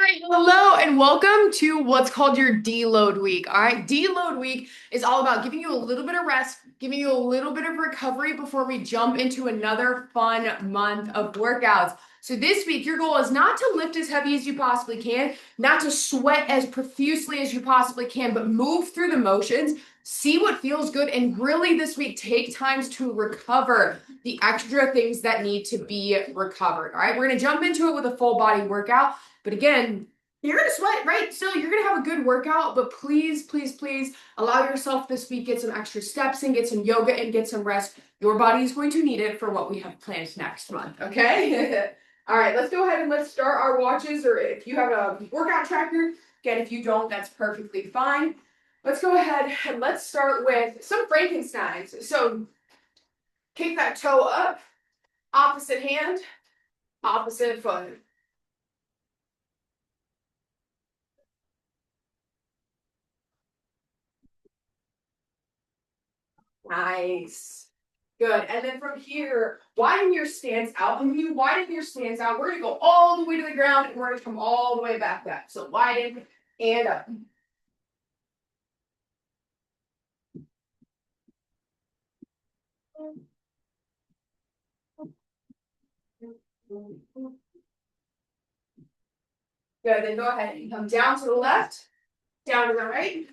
right, hello and welcome to what's called your deload week. All right, deload week is all about giving you a little bit of rest, giving you a little bit of recovery before we jump into another fun month of workouts. So this week, your goal is not to lift as heavy as you possibly can, not to sweat as profusely as you possibly can, but move through the motions, see what feels good, and really this week take times to recover the extra things that need to be recovered. All right, we're gonna jump into it with a full body workout. But again, you're gonna sweat, right? So you're gonna have a good workout, but please, please, please allow yourself this week, get some extra steps in, get some yoga and get some rest. Your body is going to need it for what we have planned next month, okay? All right, let's go ahead and let's start our watches, or if you have a workout tracker, again, if you don't, that's perfectly fine. Let's go ahead and let's start with some Frankensteins. So kick that toe up, opposite hand, opposite foot. Nice. Good. And then from here, widen your stance out. And when you widen your stance out, we're going to go all the way to the ground and we're going to come all the way back up. So widen and up. Good. Then go ahead and come down to the left, down to the right.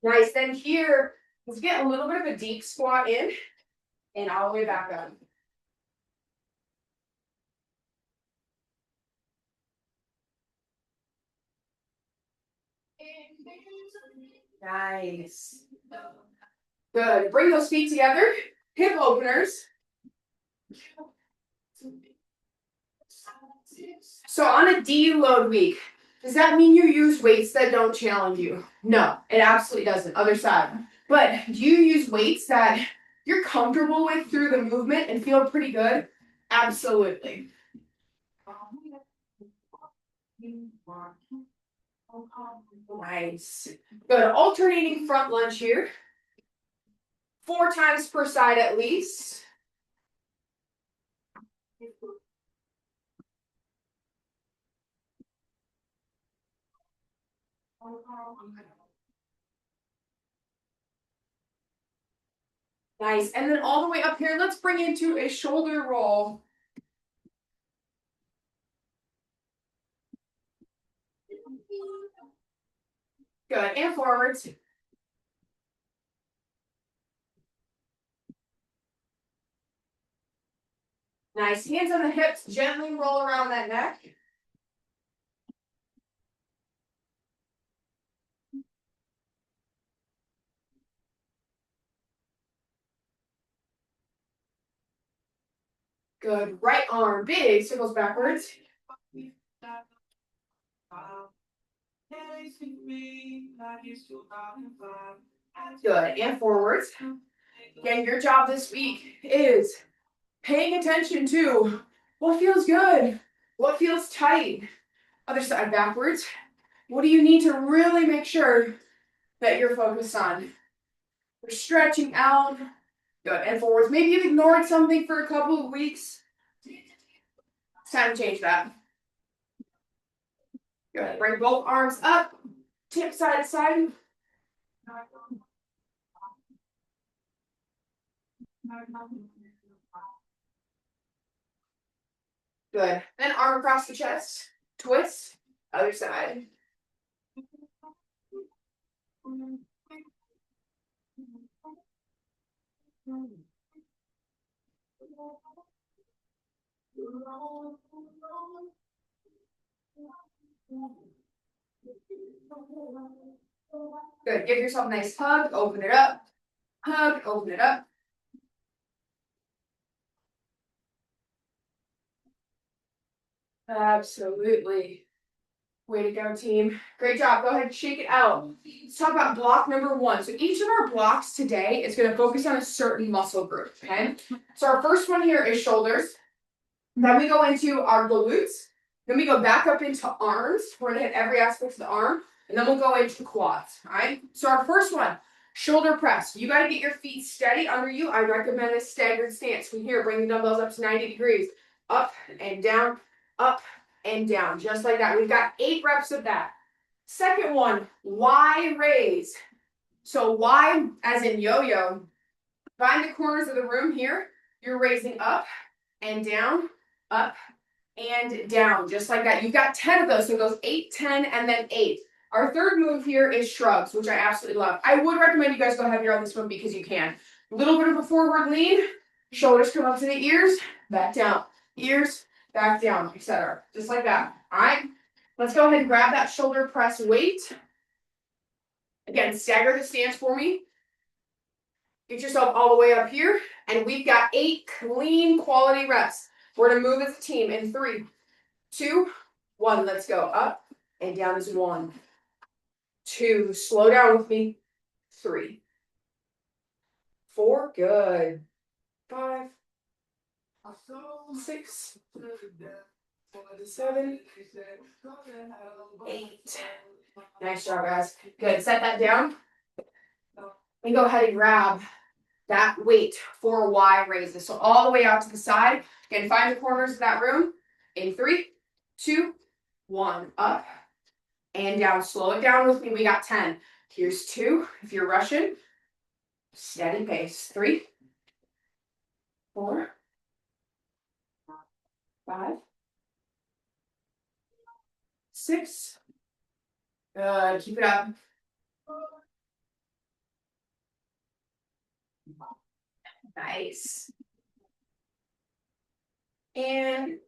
Nice. Then here, let's get a little bit of a deep squat in and all the way back up. Nice. Good. Bring those feet together. Hip openers. So on a deload week, does that mean you use weights that don't challenge you? No, it absolutely doesn't. Other side. But do you use weights that you're comfortable with through the movement and feel pretty good? Absolutely. Nice. Good. Alternating front lunge here. 4 times per side at least. Nice. And then all the way up here, let's bring into a shoulder roll. Good. And forwards. Nice. Hands on the hips. Gently roll around that neck. Good. Right arm big circles backwards. Good. And forwards. Again, your job this week is paying attention to what feels good, what feels tight. Other side backwards. What do you need to really make sure that you're focused on? We're stretching out. Good. And forwards. Maybe you've ignored something for a couple of weeks. It's time to change that. Good. Bring both arms up. Tip side to side. Good. Then arm across the chest. Twist. Other side. Good. Give yourself a nice hug. Open it up. Hug. Open it up. Absolutely. Way to go, team. Great job. Go ahead and shake it out. Let's talk about block number 1. So each of our blocks today is going to focus on a certain muscle group, okay? So our first one here is shoulders. Then we go into our glutes. Then we go back up into arms. We're going to hit every aspect of the arm. And then we'll go into quads, all right? So our first one, Shoulder press. You got to get your feet steady under you. I recommend a staggered stance. From here, bring the dumbbells up to 90 degrees. Up and down, up and down. Just like that. We've got 8 reps of that. Second one, Y raise. So Y as in yo-yo. Find the corners of the room here. You're raising up and down, up and down. Just like that. You've got 10 of those. So it goes 8, 10, and then 8. Our third move here is shrugs, which I absolutely love. I would recommend you guys go heavier on this one because you can. A little bit of a forward lean. Shoulders come up to the ears, back down. Ears, back down, etc. Just like that. All right? Let's go ahead and grab that shoulder press weight. Again, stagger the stance for me. Get yourself all the way up here. And we've got 8 clean quality reps. We're going to move as a team in 3, 2, 1. Let's go. Up and down is 1, 2. Slow down with me. 3, 4. Good. 5, 6, 7, 8. Nice job, guys. Good. Set that down. And go ahead and grab that weight for Y raises. So all the way out to the side. Again, find the corners of that room. In 3, 2, 1. Up and down. Slow it down with me. We got 10. Here's 2. If you're rushing, steady pace. 3, 4, 5, 6. Good. Keep it up. Nice. And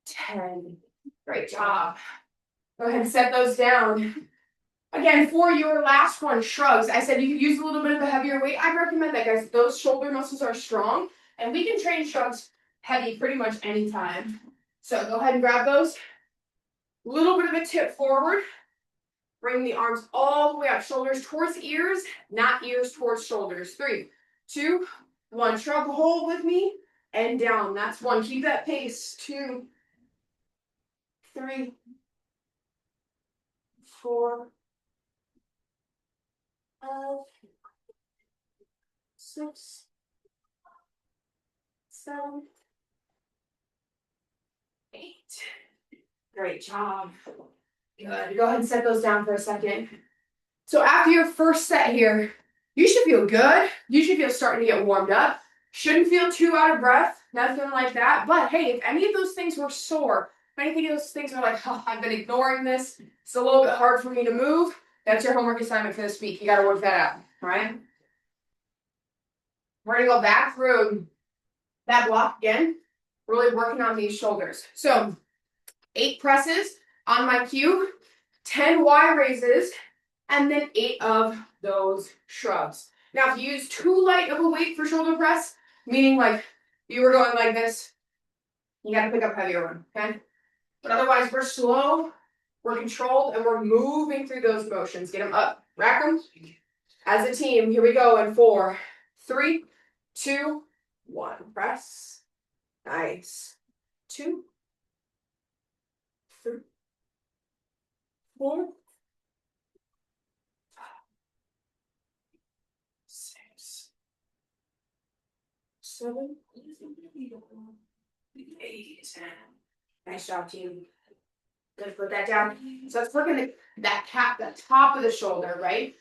10. Great job. Go ahead and set those down. Again, for your last one, shrugs. I said you could use a little bit of a heavier weight. I recommend that, guys. Those shoulder muscles are strong, and we can train shrugs heavy pretty much anytime. So go ahead and grab those. Little bit of a tip forward. Bring the arms all the way up. Shoulders towards ears, not ears towards shoulders. 3, 2, 1. Shrug, hold with me, and down. That's 1. Keep that pace. 2, 3, 4, 5, 6, 7, 8. Great job. Good. Go ahead and set those down for a second. So after your first set here, you should feel good. You should feel starting to get warmed up. Shouldn't feel too out of breath, nothing like that. But hey, if any of those things were sore, if any of those things are like, oh, I've been ignoring this, it's a little bit hard for me to move, that's your homework assignment for this week. You got to work that out, all right? We're going to go back through that block again, really working on these shoulders. So 8 presses on my cue, 10 Y raises, and then 8 of those shrugs. Now, if you use too light of a weight for shoulder press, meaning like you were going like this, you got to pick up heavier one, okay? But otherwise, we're slow, we're controlled, and we're moving through those motions. Get them up, rack them. As a team, here we go in 4, 3, 2, 1. Press. Nice. 2, 3, 4, 6, 7, 8. Nice job, team. Good, put that down. So let's look at that cap, the top of the shoulder, right?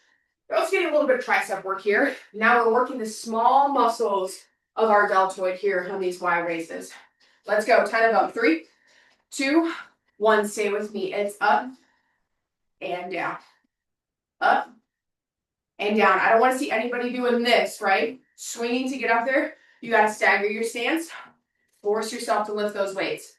We're also getting a little bit of tricep work here. Now we're working the small muscles of our deltoid here on these Y raises. Let's go. 10 of them. 3, 2, 1. Stay with me. It's up and down. Up and down. I don't want to see anybody doing this, right? Swinging to get up there. You got to stagger your stance. Force yourself to lift those weights.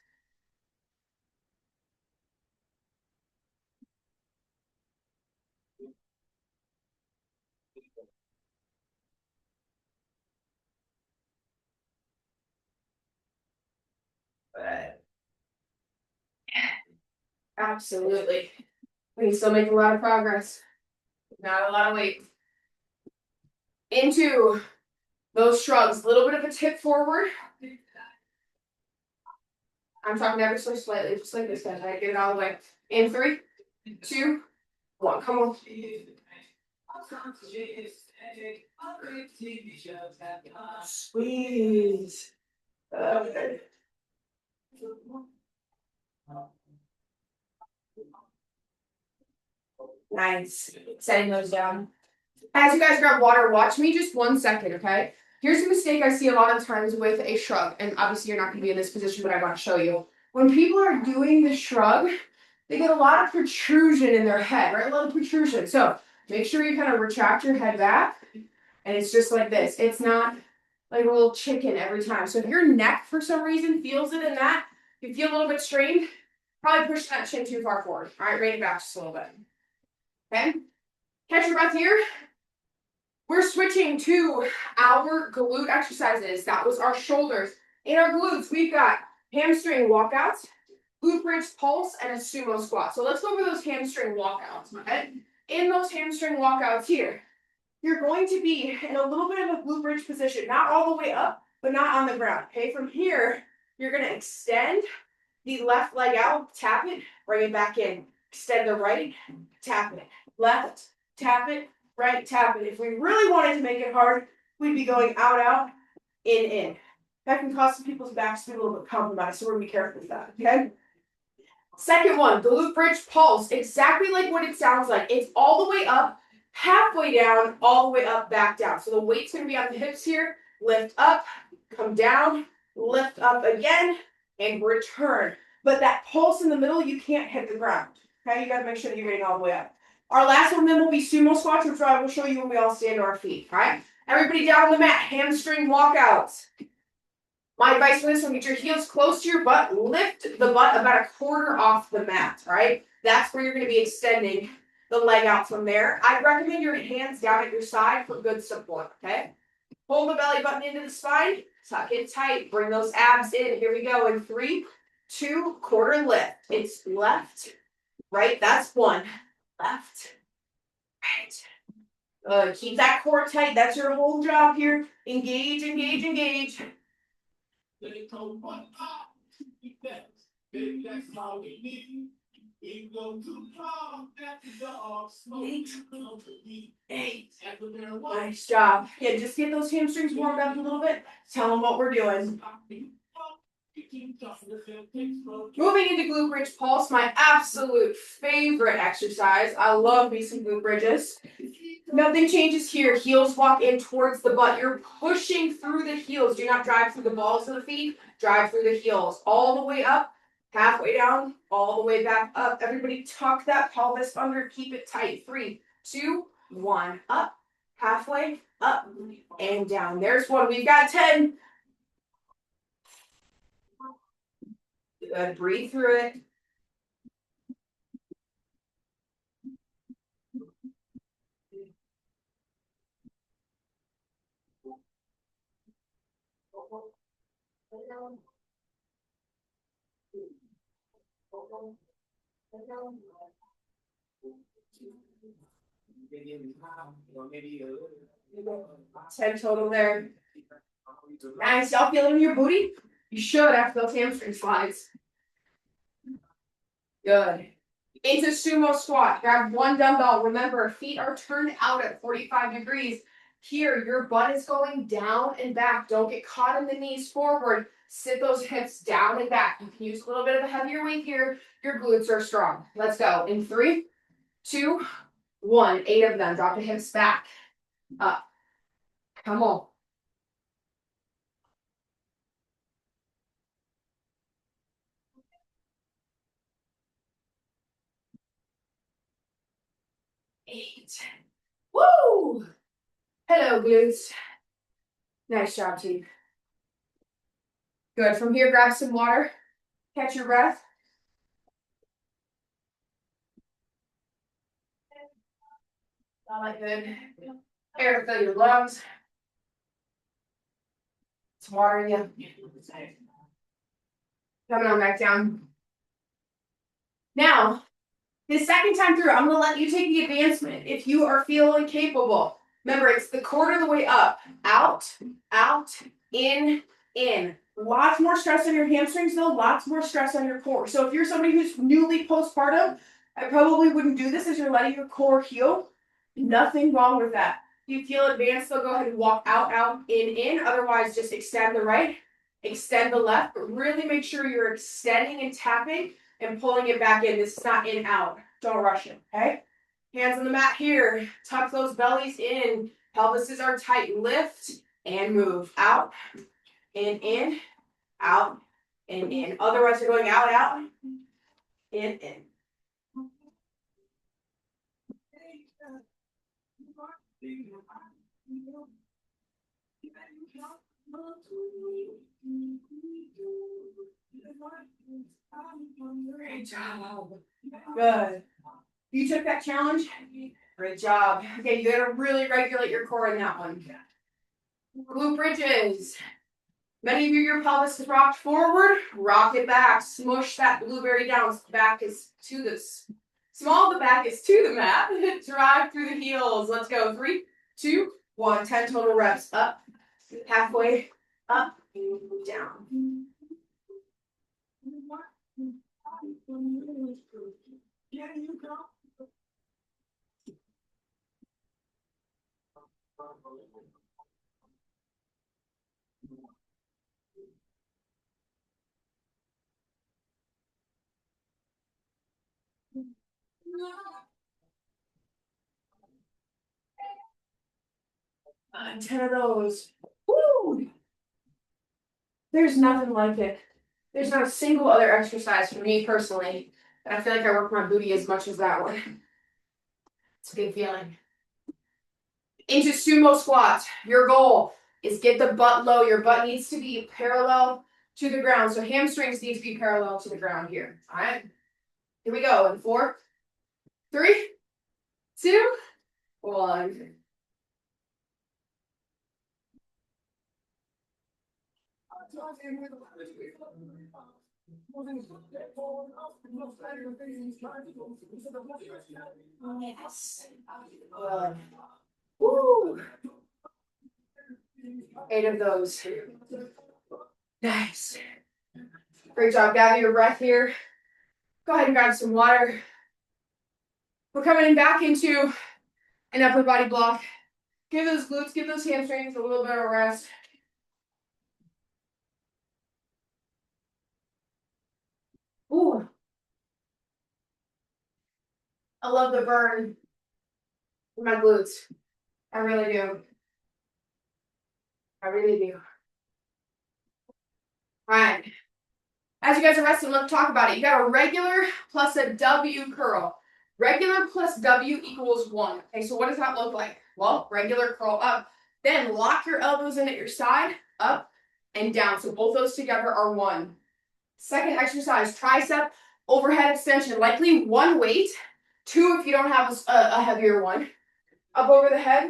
Absolutely. We can still make a lot of progress. Not a lot of weight. Into those shrugs. A little bit of a tip forward. I'm talking ever so slightly, just like this, guys. I get it all the way. In 3, 2, 1. Come on. Squeeze. Good. Nice. Setting those down. As you guys grab water, watch me just 1 second, okay? Here's a mistake I see a lot of times with a shrug, and obviously you're not going to be in this position, but I want to show you. When people are doing the shrug, they get a lot of protrusion in their head, right? A lot of protrusion. So make sure you kind of retract your head back, and it's just like this. It's not like a little chicken every time. So if your neck, for some reason, feels it in that, if you feel a little bit strained, probably push that chin too far forward. All right, rein it back just a little bit. Okay? Catch your breath here. We're switching to our glute exercises. That was our shoulders. In our glutes, we've got hamstring walkouts, glute bridge pulse, and a sumo squat. So let's go over those hamstring walkouts, okay? In those hamstring walkouts here, you're going to be in a little bit of a glute bridge position, not all the way up, but not on the ground, okay? From here, you're gonna extend the left leg out, tap it, bring it back in. Extend the right, tap it. Left, tap it, right, tap it. If we really wanted to make it hard, we'd be going out, out, in. That can cause some people's backs to be a little bit compromised, so we're gonna be careful with that, okay? Second one, glute bridge pulse. Exactly like what it sounds like. It's all the way up, halfway down, all the way up, back down. So the weight's gonna be on the hips here. Lift up, come down, lift up again, and return. But that pulse in the middle, you can't hit the ground. Okay, you gotta make sure that you're getting all the way up. Our last one then will be sumo squats, which I will show you when we all stand to our feet. All right, everybody down on the mat, hamstring walkouts. My advice for this one, get your heels close to your butt, lift the butt about a quarter off the mat, all right? That's where you're gonna be extending the leg out from there. I'd recommend your hands down at your side for good support, okay? Pull the belly button into the spine, tuck it tight, bring those abs in. Here we go in 3, 2, quarter lift. It's left, right, that's 1. Left, right. Keep that core tight, that's your whole job here. Engage, engage, engage. Eight. Nice job. Yeah, just get those hamstrings warmed up a little bit. Tell them what we're doing. Moving into glute bridge pulse, my absolute favorite exercise. I love me some glute bridges. Nothing changes here. Heels walk in towards the butt. You're pushing through the heels. Do not drive through the balls of the feet. Drive through the heels. All the way up, halfway down, all the way back up. Everybody tuck that pelvis under. Keep it tight. 3, 2, 1. Up, halfway, up, and down. There's 1. We've got 10. Good. Breathe through it. Ten total there. Nice. Y'all feel it in your booty? You should after those hamstring slides. Good. Into sumo squat. Grab 1 dumbbell. Remember, feet are turned out at 45 degrees. Here, your butt is going down and back. Don't get caught in the knees forward. Sit those hips down and back. You can use a little bit of a heavier weight here. Your glutes are strong. Let's go. In 3, 2, 1. 8 of them. Drop the hips back. Up. Come on. Eight. Woo! Hello, glutes. Nice job, team. Good. From here, grab some water. Catch your breath. All right, good. Air to fill your lungs. It's water in you. Coming on back down. Now, the second time through, I'm going to let you take the advancement if you are feeling capable. Remember, it's the quarter of the way up. Out, out, in. Lots more stress on your hamstrings, though. Lots more stress on your core. So if you're somebody who's newly postpartum, I probably wouldn't do this as you're letting your core heal. Nothing wrong with that. If you feel advanced, so go ahead and walk out, out, in. Otherwise, just extend the right, extend the left, but really make sure you're extending and tapping and pulling it back in. This is not in, out. Don't rush it, okay? Hands on the mat here. Tuck those bellies in. Pelvises are tight. Lift and move. Out, in, out, in. Otherwise, you're going out, out, in. Great job. Good. You took that challenge? Great job. Okay, you gotta really regulate your core in that one. Glute bridges. Many of you, your pelvis is rocked forward. Rock it back. Smush that blueberry down. Back is to this. Small, the back is to the mat. Drive through the heels. Let's go. 3, 2, 1. 10 total reps. Up. Halfway. Up. Down. And 10 of those. Woo! There's nothing like it. There's not a single other exercise for me personally that I feel like I work my booty as much as that one. It's a good feeling. Into sumo squats. Your goal is get the butt low. Your butt needs to be parallel to the ground. So hamstrings need to be parallel to the ground here. All right. Here we go. In 4, 3, 2, 1. Yes. Woo. 8 of those. Nice. Great job. Gather your breath here. Go ahead and grab some water. We're coming back into an upper body block. Give those glutes, give those hamstrings a little bit of rest. Ooh. I love the burn in my glutes. I really do. I really do. All right. As you guys are resting, let's talk about it. You got a regular plus a W curl. Regular plus W equals 1. Okay, so what does that look like? Well, regular curl up. Then lock your elbows in at your side, up and down. So both those together are 1. Second exercise, tricep overhead extension. Likely 1 weight, 2 if you don't have a heavier one. Up over the head,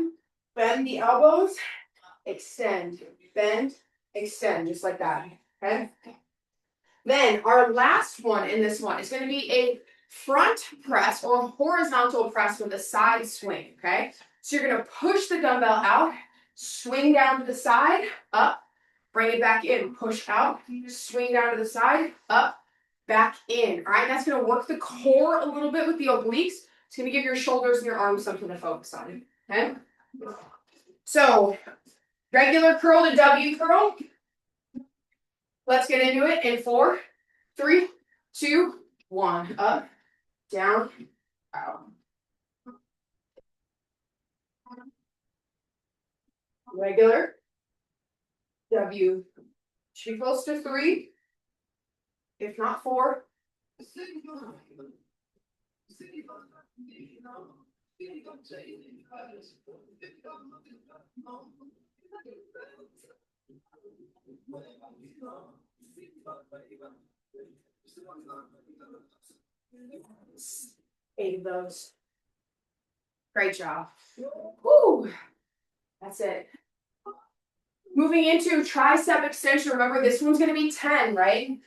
bend the elbows, extend, bend, extend, just like that, okay? Then our last one in this one is going to be a front press or horizontal press with a side swing, okay? So you're going to push the dumbbell out, swing down to the side, up, bring it back in, push out, swing down to the side, up, back in, all right? That's going to work the core a little bit with the obliques. It's going to give your shoulders and your arms something to focus on, okay? So, regular curl to W curl. Let's get into it in 4, 3, 2, 1. Up, down, out. Regular. W. Should be close to 3, if not 4. 8 of those. Great job. Woo! That's it. Moving into tricep extension. Remember, this one's going to be 10, right?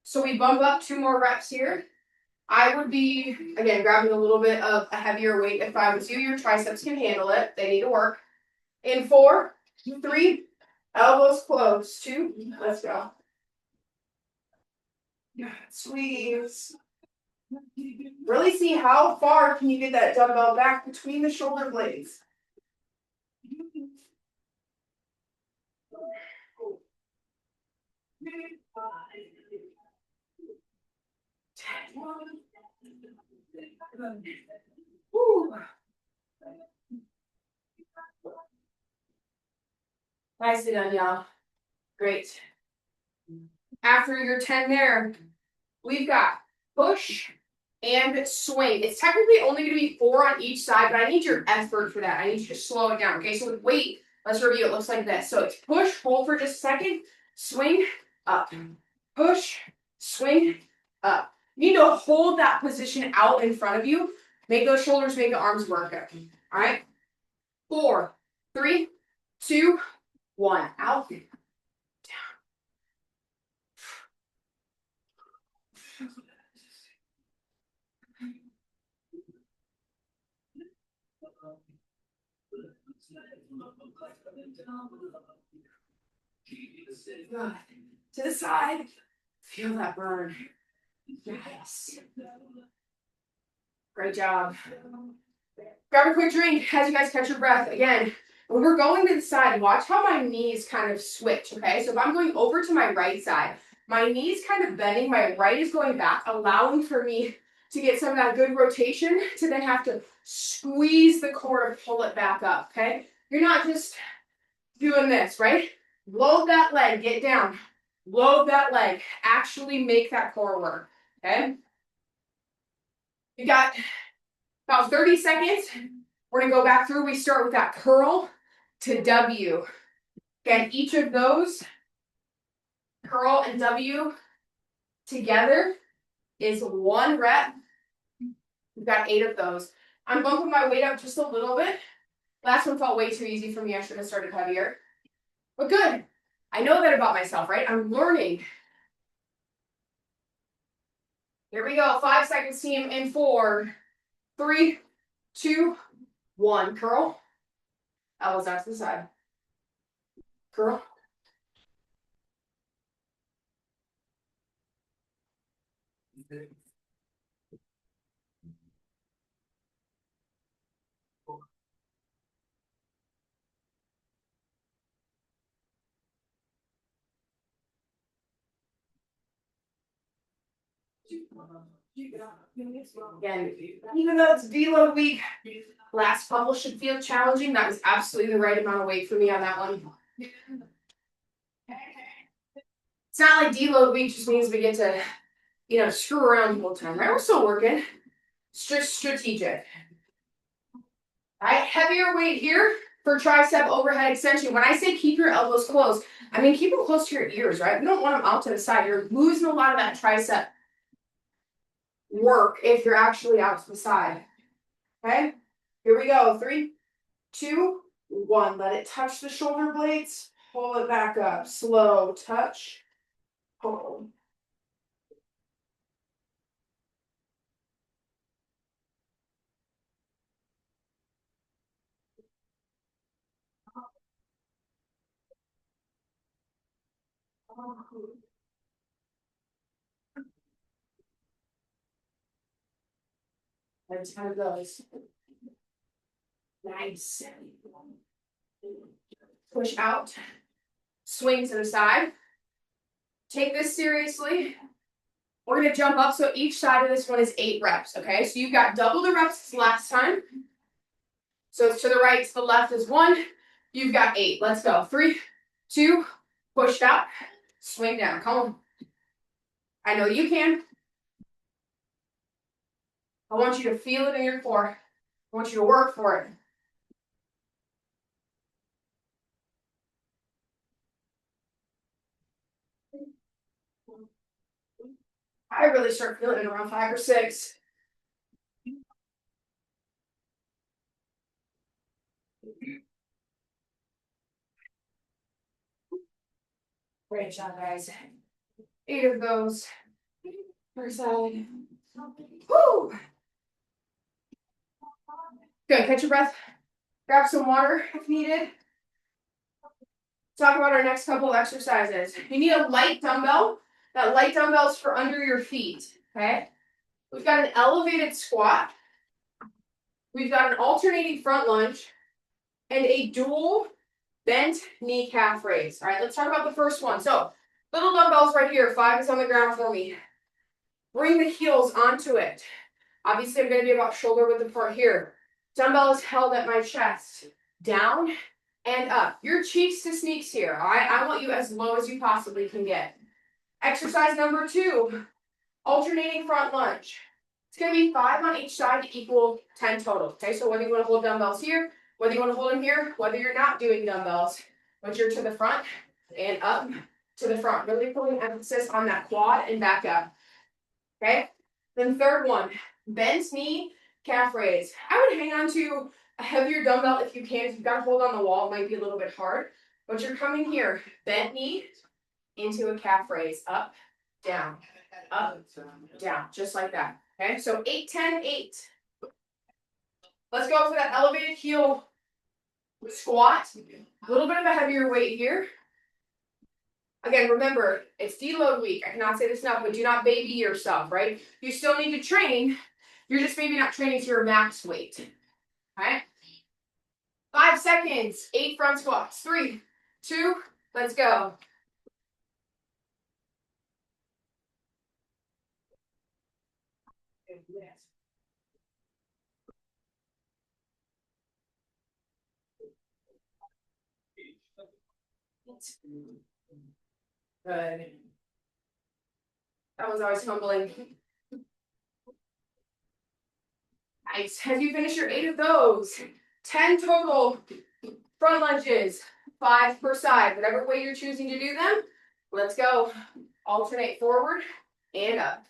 So we bump up 2 more reps here. I would be, again, grabbing a little bit of a heavier weight. If I was you, your triceps can handle it. They need to work. In 4, 3, elbows close. 2, let's go. Squeeze. Really see how far can you get that dumbbell back between the shoulder blades. Woo. Nicely done, y'all. Great. After your 10 there, we've got push and swing. It's technically only going to be 4 on each side, but I need your effort for that. I need you to slow it down. Okay, so with weight, let's review. It looks like this. So it's push, hold for just a second, swing, up. Push, swing, up. You need to hold that position out in front of you. Make those shoulders, make the arms work. All right. 4, 3, 2, 1. Out. Down. Good. To the side. Feel that burn. Yes. Great job. Grab a quick drink as you guys catch your breath. Again, when we're going to the side, watch how my knees kind of switch, okay? So if I'm going over to my right side, my knees kind of bending, my right is going back, allowing for me to get some of that good rotation to then have to squeeze the core and pull it back up, okay? You're not just doing this, right? Load that leg, get down. Load that leg. Actually make that core work, okay? You got about 30 seconds. We're going to go back through. We start with that curl to W. Again, each of those, curl and W together is 1 rep. We've got 8 of those. I'm bumping my weight up just a little bit. Last one felt way too easy for me. I should have started heavier. But good. I know that about myself, right? I'm learning. Here we go. 5 seconds, team, in 4, 3, 2, 1. Curl. Elbows out to the side. Curl. Again, even though it's deload week, last bubble should feel challenging. That was absolutely the right amount of weight for me on that one. It's not like deload week just means we get to, screw around the whole time, right? We're still working. Strategic. All right, heavier weight here for tricep overhead extension. When I say keep your elbows close, I mean keep them close to your ears, right? We don't want them out to the side. You're losing a lot of that tricep work if you're actually out to the side. Okay, here we go. 3, 2, 1. Let it touch the shoulder blades. Pull it back up. Slow touch. Hold. There's 10 of those. Nice. Push out. Swing to the side. Take this seriously. We're going to jump up. So each side of this one is 8 reps. Okay. So you've got double the reps as last time. So it's to the right, to the left is 1. You've got 8. Let's go. 3, 2, push out. Swing down. Come on. I know you can. I want you to feel it in your core. I want you to work for it. I really start feeling it around 5 or 6. Great job, guys. 8 of those per side. Woo! Good. Catch your breath. Grab some water if needed. Talk about our next couple of exercises. You need a light dumbbell. That light dumbbell is for under your feet. Okay? We've got an elevated squat. We've got an alternating front lunge and a dual bent knee calf raise. All right, let's talk about the first one. So Little dumbbells right here. 5 is on the ground for me. Bring the heels onto it. Obviously, I'm going to be about shoulder width apart here. Dumbbell is held at my chest. Down and up. Your cheeks to sneaks here, all right? I want you as low as you possibly can get. Exercise number 2, alternating front lunge. It's going to be 5 on each side to equal 10 total, okay? So whether you want to hold dumbbells here, whether you want to hold them here, whether you're not doing dumbbells, once you're to the front and up to the front, really putting emphasis on that quad and back up, okay? Then third one, bent knee, calf raise. I would hang on to a heavier dumbbell if you can. If you've got to hold on the wall, it might be a little bit hard, but you're coming here, bent knee into a calf raise, up, down, just like that. Okay, so 8, 10, 8. Let's go for that elevated heel squat. A little bit of a heavier weight here. Again, remember, it's deload week. I cannot say this enough, but do not baby yourself, right? You still need to train. You're just maybe not training to your max weight. Okay? 5 seconds. 8 front squats. 3, 2, let's go. Good. That was always humbling. Nice. As you finish your 8 of those, 10 total front lunges, 5 per side. Whatever way you're choosing to do them, let's go. Alternate forward and up.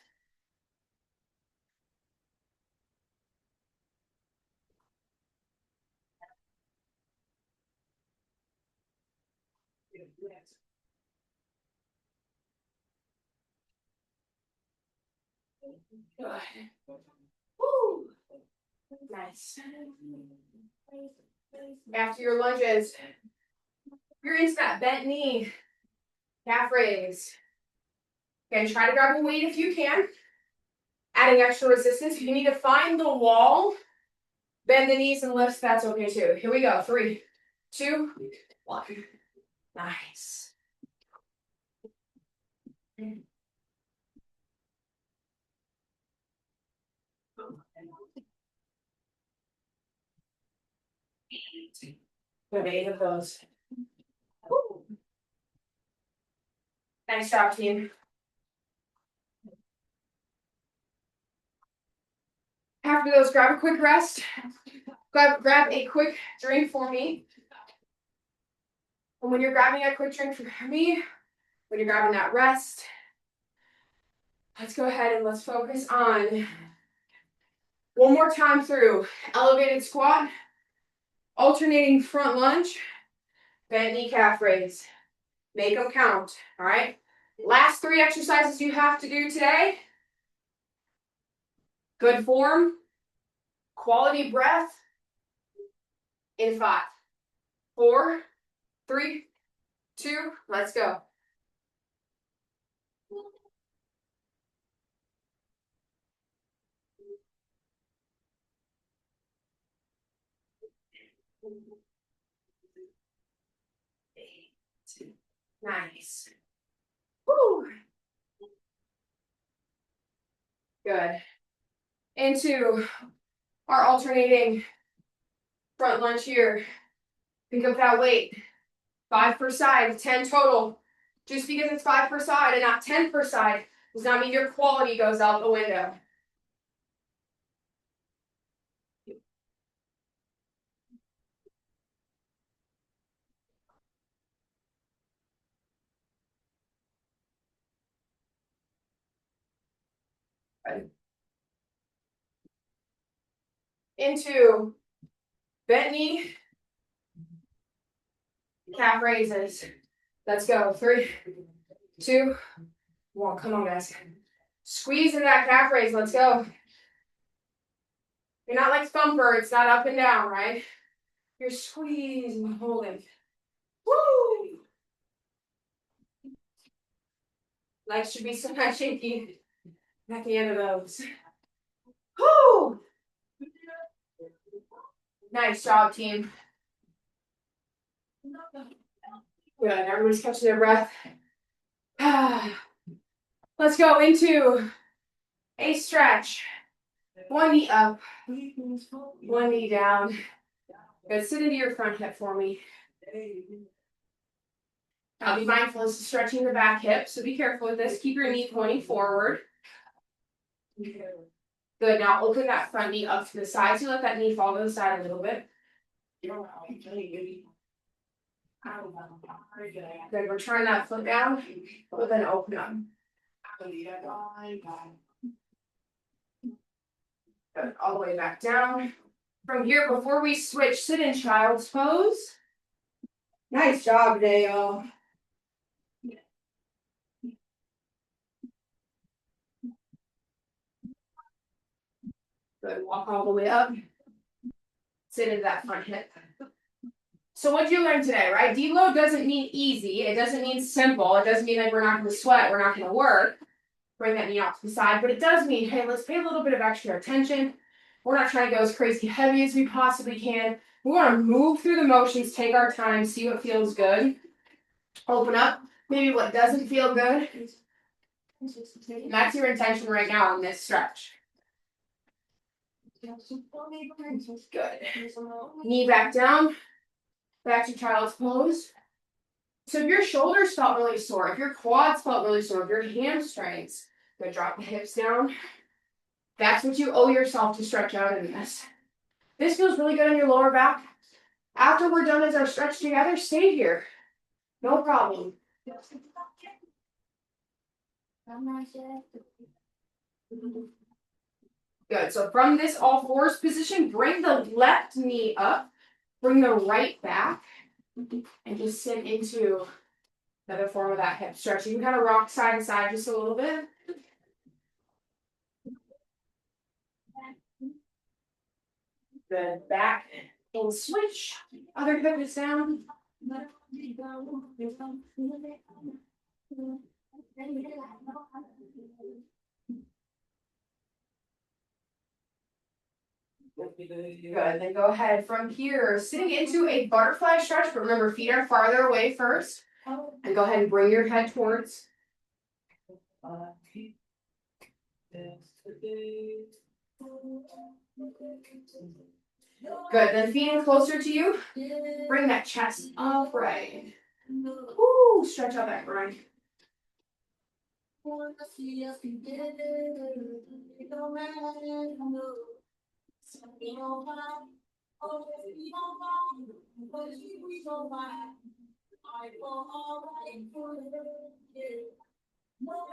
Good. Woo. Nice. After your lunges, you're into that bent knee, calf raise. Again, try to grab a weight if you can. Adding extra resistance. If you need to find the wall, bend the knees and lifts, that's okay too. Here we go. 3, 2, 1. Nice. We have 8 of those. Woo. Nice job, team. After those, grab a quick rest. Grab a quick drink for me. And when you're grabbing a quick drink for me, when you're grabbing that rest, let's go ahead and let's focus on one more time through elevated squat, alternating front lunge, bent knee calf raise. Make them count, all right? Last 3 exercises you have to do today. Good form, quality breath in 5, 4, 3, 2, let's go. Nice. Woo. Good. Into our alternating front lunge here. Pick up that weight. 5 per side, 10 total. Just because it's 5 per side and not 10 per side does not mean your quality goes out the window. Good. Into bent knee, calf raises. Let's go. 3, 2, 1. Come on, guys. Squeeze in that calf raise. Let's go. You're not like Thumper. It's not up and down, right? You're squeezing and holding. Woo! Legs should be so not shaky at the end of those. Woo! Nice job, team. Good. Everybody's catching their breath. Let's go into a stretch. One knee up, one knee down. Good. Sit into your front hip for me. Now be mindful as to stretching the back hip, so be careful with this. Keep your knee pointing forward. Good. Now open that front knee up to the side, so let that knee fall to the side a little bit. Good. Return that foot down, but then open up. Good. All the way back down. From here, before we switch, sit in child's pose. Nice job, Dale. Good. Walk all the way up. Sit into that front hip. So what did you learn today, right? Deload doesn't mean easy. It doesn't mean simple. It doesn't mean like we're not going to sweat. We're not going to work. Bring that knee off to the side. But it does mean, hey, let's pay a little bit of extra attention. We're not trying to go as crazy heavy as we possibly can. We want to move through the motions, take our time, see what feels good. Open up. Maybe what doesn't feel good. And that's your intention right now in this stretch. Good. Knee back down. Back to child's pose. So if your shoulders felt really sore, if your quads felt really sore, if your hamstrings, go drop the hips down. That's what you owe yourself to stretch out in this. This feels really good on your lower back. After we're done as our stretch together, stay here. No problem. Good. So from this all fours position, bring the left knee up, bring the right back, and just sit into another form of that hip stretch. You can kind of rock side to side just a little bit. Good. Back and switch. Other hip is down. Good. Then go ahead from here, sitting into a butterfly stretch, but remember, feet are farther away first. And go ahead and bring your head towards. Good. Then feet in closer to you. Bring that chest upright. Woo! Stretch out that groin.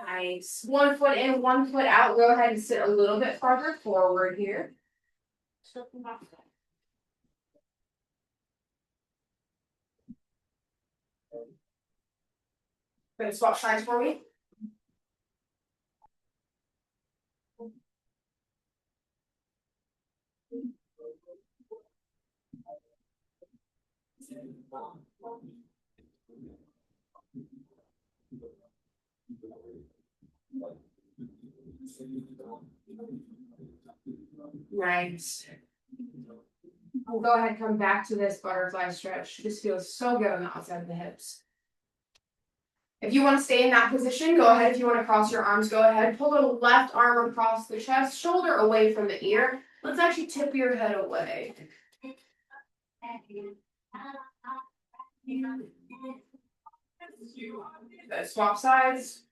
Nice. 1 foot in, 1 foot out. Go ahead and sit a little bit farther forward here. Gonna swap sides for me. Nice. We'll go ahead and come back to this butterfly stretch. This feels so good on the outside of the hips. If you want to stay in that position, go ahead. If you want to cross your arms, go ahead. Pull the left arm across the chest, shoulder away from the ear. Let's actually tip your head away. Good. Swap sides.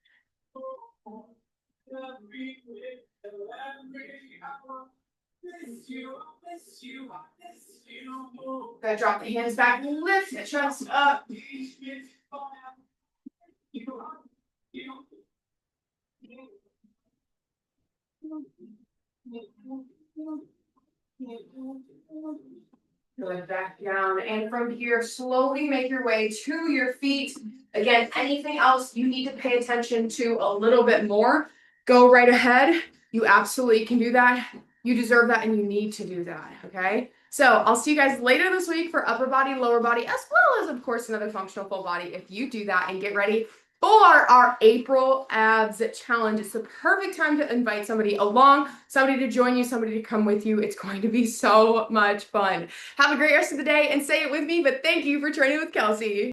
Good. Drop the hands back, lift the chest up. Going back down, and from here, slowly make your way to your feet. Again, anything else you need to pay attention to a little bit more, go right ahead. You absolutely can do that. You deserve that, and you need to do that, okay? So I'll see you guys later this week for upper body, lower body, as well as, of course, another functional full body if you do that, and get ready for our April abs challenge. It's the perfect time to invite somebody along, somebody to join you, somebody to come with you. It's going to be so much fun. Have a great rest of the day and say it with me, but thank you for training with Kelsey.